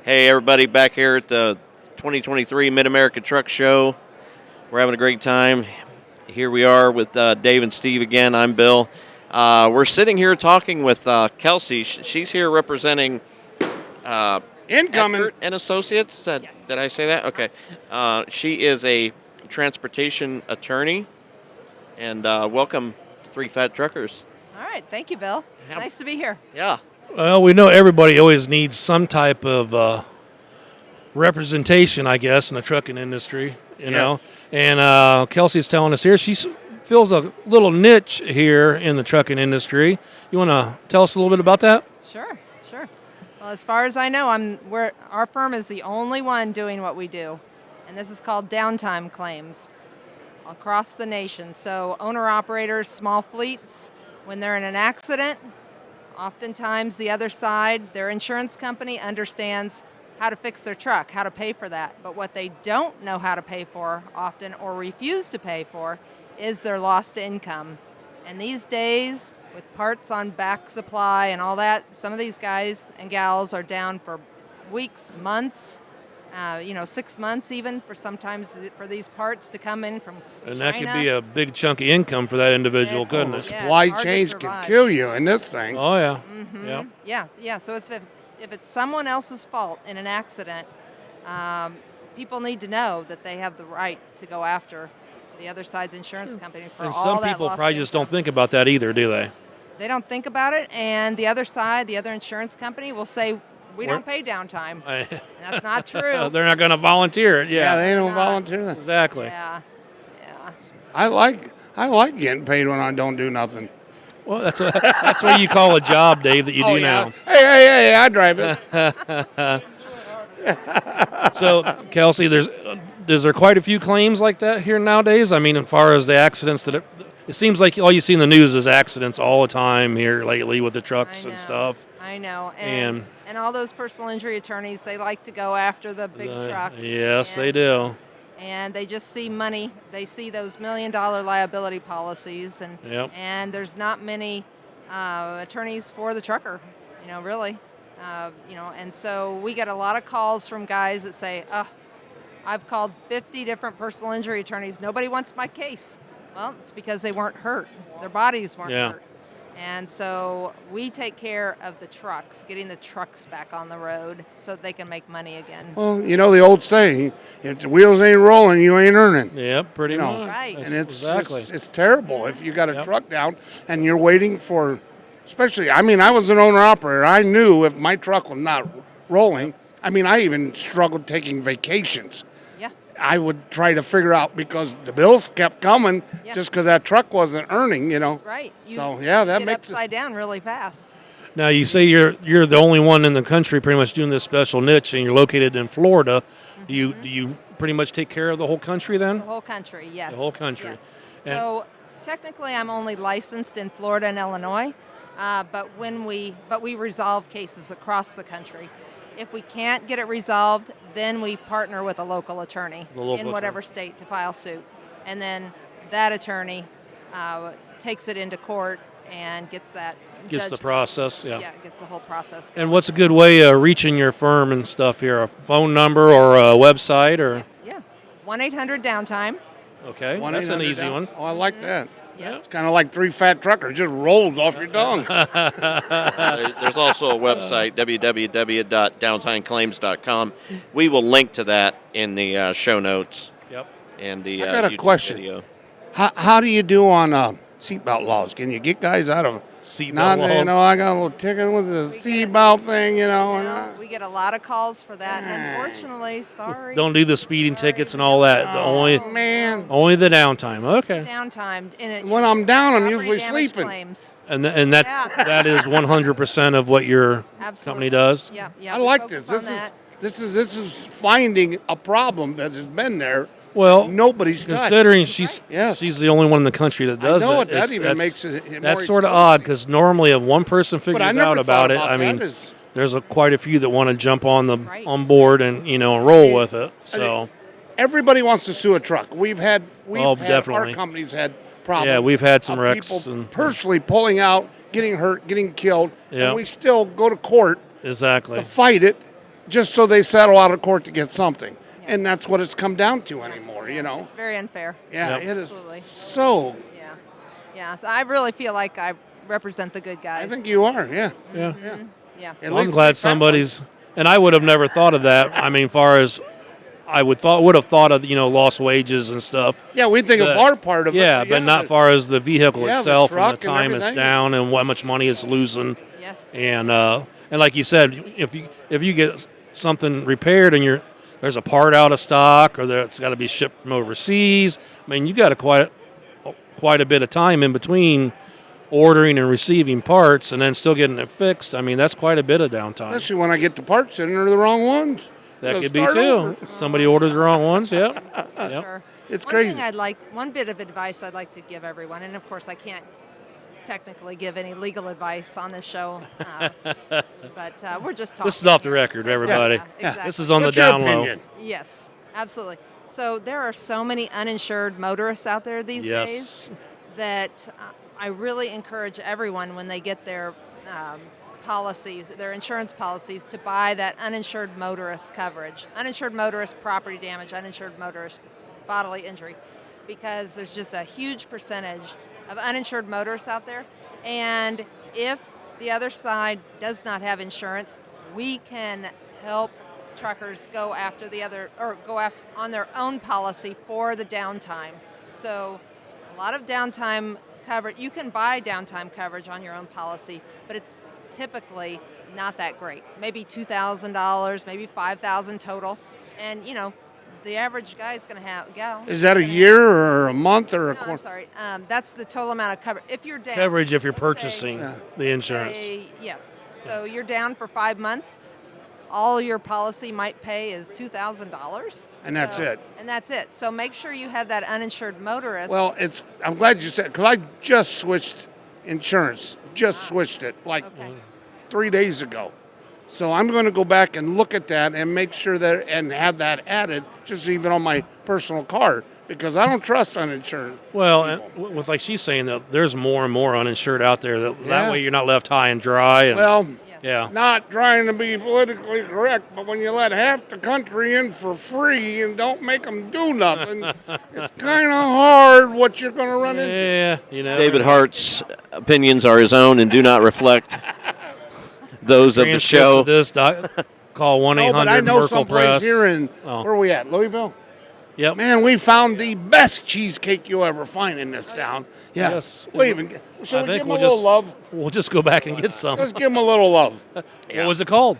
Hey, everybody, back here at the 2023 Mid America Truck Show. We're having a great time. Here we are with Dave and Steve again. I'm Bill. We're sitting here talking with Kelsey. She's here representing Incoming. Eckert and Associates. Did I say that? Okay. She is a transportation attorney. And welcome to Three Fat Truckers. All right, thank you, Bill. It's nice to be here. Yeah. Well, we know everybody always needs some type of representation, I guess, in the trucking industry, you know. And Kelsey's telling us here she fills a little niche here in the trucking industry. You want to tell us a little bit about that? Sure. Well, as far as I know, our firm is the only one doing what we do, and this is called downtime claims across the nation. So owner-operators, small fleets, when they're in an accident, oftentimes the other side, their insurance company, understands how to fix their truck, how to pay for that. But what they don't know how to pay for often, or refuse to pay for, is their lost income. And these days, with parts on back supply and all that, some of these guys and gals are down for weeks, months, 6 months even for sometimes for these parts to come in from And China. that could be a big chunky income for that individual, couldn't it? Supply chains can kill you in this thing. Oh, yeah. Mm-hmm. Yeah. So if it's someone else's fault in an accident, people need to know that they have the right to go after the other side's insurance company for And all some that people lost probably just income. don't think about that either, do they? They don't think about it, and the other side, the other insurance company, will say, we don't pay downtime. And that's not true. They're not going to volunteer it. Yeah, Yeah, they don't volunteer that. exactly. Yeah. I like getting paid when I don't do nothing. Well, that's what you call a job, Dave, that you do now. Hey, I drive it. So, Kelsey, is there quite a few claims like that here nowadays? I mean, as far as the accidents it seems like all you see in the news is accidents all the time here lately with the trucks and stuff. I know. And all those personal injury attorneys, they like to go after the big trucks. Yes, they do. And they just see money. They see those $1 million liability policies, and there's not many attorneys for the trucker, really. And so we get a lot of calls from guys that say, I've called 50 different personal injury attorneys. Nobody wants my case. Well, it's because they weren't hurt. Their bodies weren't hurt. And so we take care of the trucks, getting the trucks back on the road so that they can make money again. Well, you know the old saying, if the wheels ain't rolling, you ain't earning. Yep, pretty much. Right. And it's exactly. it's terrible if you got a truck down and you're waiting for, especially, I was an owner-operator. I knew if my truck was not rolling, I even struggled taking vacations. Yeah. I would try to figure out because the bills kept coming just because that truck wasn't earning, That's right. that get makes upside down really fast. Now, you say you're the only one in the country pretty much doing this special niche, and you're located in Florida. Mm-hmm. Do you pretty much take care of the whole country then? The whole country, yes. The whole country. Yes. And So technically, I'm only licensed in Florida and Illinois, but we resolve cases across the country. If we can't get it resolved, then we partner with a local attorney in whatever state to file suit, and then that attorney takes it into court and gets that. Gets the judgment. process, Yeah, gets the whole process going. And what's a good way of reaching your firm and stuff here? A phone number or a website or? Yeah, 1-800-DOWNTIME. Okay, that's an easy one. Oh, I like that. Yes. It's kind of like Three Fat Truckers, just rolls off your tongue. There's also a website, www.downtimeclaims.com. We will link to that in the show notes. Yep. And the I got a YouTube question. video. How do you do on seatbelt laws? Can you get guys out of Seatbelt laws? I got a little ticket with the seatbelt thing, We get a lot of calls for that, and unfortunately, sorry. Don't do the speeding tickets and all that. Only the downtime. Okay. Downtime. When I'm down, I'm property usually damage sleeping. Claims. And that is 100% of what your company does. Yeah. I we like focus this. on that. This is finding a problem that has been there. Well, Nobody's touched. considering she's Yes. the only one in the country that does I know it. it. That even makes it more That's sort of exposing. odd because normally if one person figures I never out thought about it, about I that. mean, It's- there's quite a few that want to jump on Right. on board and roll with it. So Everybody wants to sue a truck. Oh, definitely. Our company's had problems. Yeah, we've had some of wrecks people and- personally pulling out, getting hurt, getting killed, Yeah. and we still go to court exactly. to fight it just so they settle out of court to get something. And that's what it's come down to anymore, It's very unfair. Yeah, Yep. it is Absolutely. so. Yeah. So I really feel like I represent the good guys. I think you are, yeah. Yeah. Yeah. At Well, I'm least glad the fat somebody's, and I would have never thought of that. I mean, far as I would have thought of, lost wages and stuff. ones. Yeah, we think of But- our part of it. Yeah, but not far as the vehicle Yeah, the itself and truck the and time it's everything. down and how much money it's losing. Yes. And like you said, if you get something repaired and there's a part out of stock or it's got to be shipped from overseas, I mean, you got quite a bit of time in between ordering and receiving parts and then still getting it fixed. I mean, that's quite a bit of downtime. Especially when I get the parts in and they're the wrong ones. That They'll could be start too. over. Somebody ordered the wrong ones. Yep. Yep. Sure. It's One crazy. thing one bit of advice I'd like to give everyone, and of course I can't technically give any legal advice on this show, but we're just talking. This is off the record, everybody. Yeah, exactly. This is on What's the your down low. opinion? Yes, absolutely. So there are so many uninsured motorists out there these days Yes. that I really encourage everyone when they get their policies, their insurance policies, to buy that uninsured motorist coverage, uninsured motorist property damage, uninsured motorist bodily injury, because there's just a huge percentage of uninsured motorists out there. And if the other side does not have insurance, we can help truckers go after on their own policy for the downtime. So a lot of downtime coverage, you can buy downtime coverage on your own policy, but it's typically not that great. Maybe $2,000, maybe $5,000 total. And the average guy is going to have Is that a year or a month or a No, I'm quarter? sorry. That's the total amount of coverage. If you're down, Coverage if you're let's purchasing the insurance. yes. So you're down for 5 months. All your policy might pay is $2,000. And that's it. And that's it. So make sure you have that uninsured motorist. Well, I'm glad you said, because I just switched insurance. Just switched it like Okay. 3 days ago. So I'm going to go back and look at that and make sure that, and have that added, just even on my personal car, because I don't trust uninsured. Well, and with like she's saying that there's more and more uninsured out there. That Yeah. way you're not left high and dry. And, Well, yeah. not trying to be politically correct, but when you let half the country in for free and don't make them do nothing, it's kind of hard what you're going to run into. Yeah, David Hart's opinions are his own and do not reflect those of the Transcripts show. of this, call 1-800 No, but I know Merkel someplace Press. here in, Oh. where are we at, Louisville? Yep. Man, we found the best cheesecake you'll ever find in this town. Yes. Yes. We even, should I we think give them a we'll little just- love? We'll just go back and get some. Let's give them a little love. What was it called?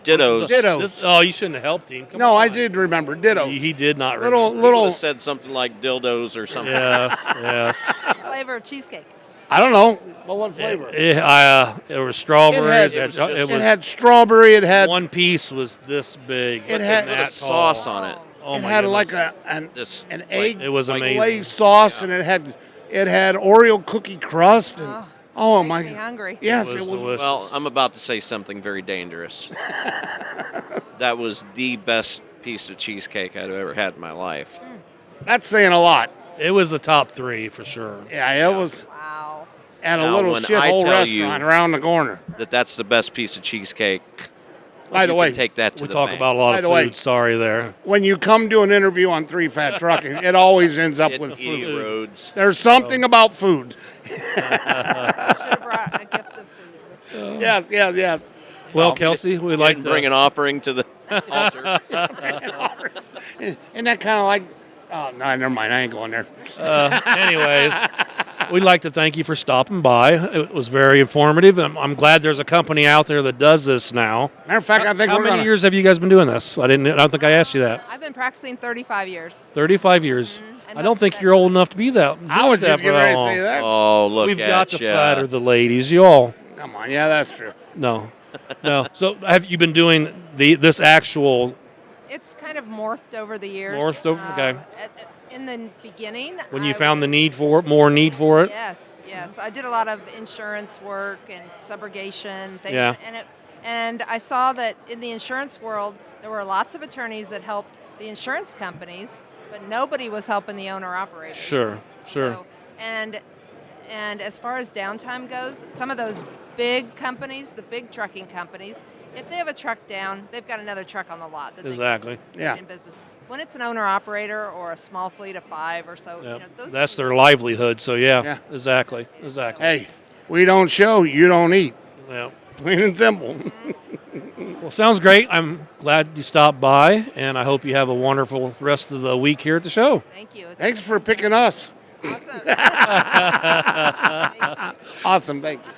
Dittos. Dittos. Oh, you shouldn't have helped him. Come No, on. I did remember. Dittos. He did not Little, remember. Would little, have said something like dildos or something. Yes, yes. Flavor of cheesecake. I don't know. Well, what flavor? It was strawberries. It It had strawberry. It had one piece was this big. It had- Put a that sauce tall. on it. Oh it my had goodness. like an This, egg It was like amazing. glaze sauce, and it had Oreo cookie crust, and oh my! Makes me hungry. Yes, It it was was. delicious. well, I'm about to say something very dangerous. That was the best piece of cheesecake I've ever had in my life. That's saying a lot. It was the top 3 for sure. Yeah, it was Wow. at a Now, little when I shithole tell you- restaurant around the corner. That's the best piece of cheesecake. By the You way, can take that to We the talk bank. about a lot By of the way- food. Sorry there. when you come to an interview on Three Fat Trucking, it always ends up with Edie food. Rhodes. There's something about food. Should have brought a gift of food. Yes. Well, Kelsey, we'd like to Bring an offering to the altar. Isn't that kind of like? Oh no, never mind. I ain't going there. Anyways, we'd like to thank you for stopping by. It was very informative. I'm glad there's a company out there that does this now. Matter of fact, I think How we're many gonna. years have you guys been doing this? I don't think I asked you that. I've been practicing 35 years. 35 years. And I don't most think of you're that- old enough to be that. I was do just that for getting ready that to say long. that. Oh, look We've at got to ya. flatter the ladies, y'all. Come on, yeah, that's true. No. So have you been doing this actual? It's kind of morphed over the years. Morphed over- okay. In the beginning, When you I found the was- more need for it? Yes. I did a lot of insurance work and subrogation things. Yeah. And I saw that in the insurance world, there were lots of attorneys that helped the insurance companies, but nobody was helping the owner operators. Sure. So, and as far as downtime goes, some of those big companies, the big trucking companies, if they have a truck down, they've got another truck on the lot. That Exactly. They can Yeah. keep in business. When it's an owner-operator or a small fleet of 5 or so, Yep. those That's things- their livelihood. So yeah, Yeah. exactly. Hey, we don't show, you don't eat. Yeah. Plain and simple. Well, sounds great. I'm glad you stopped by, and I hope you have a wonderful rest of the week here at the show. Thank you. It's Thanks for picking us. awesome. Awesome. Thank you.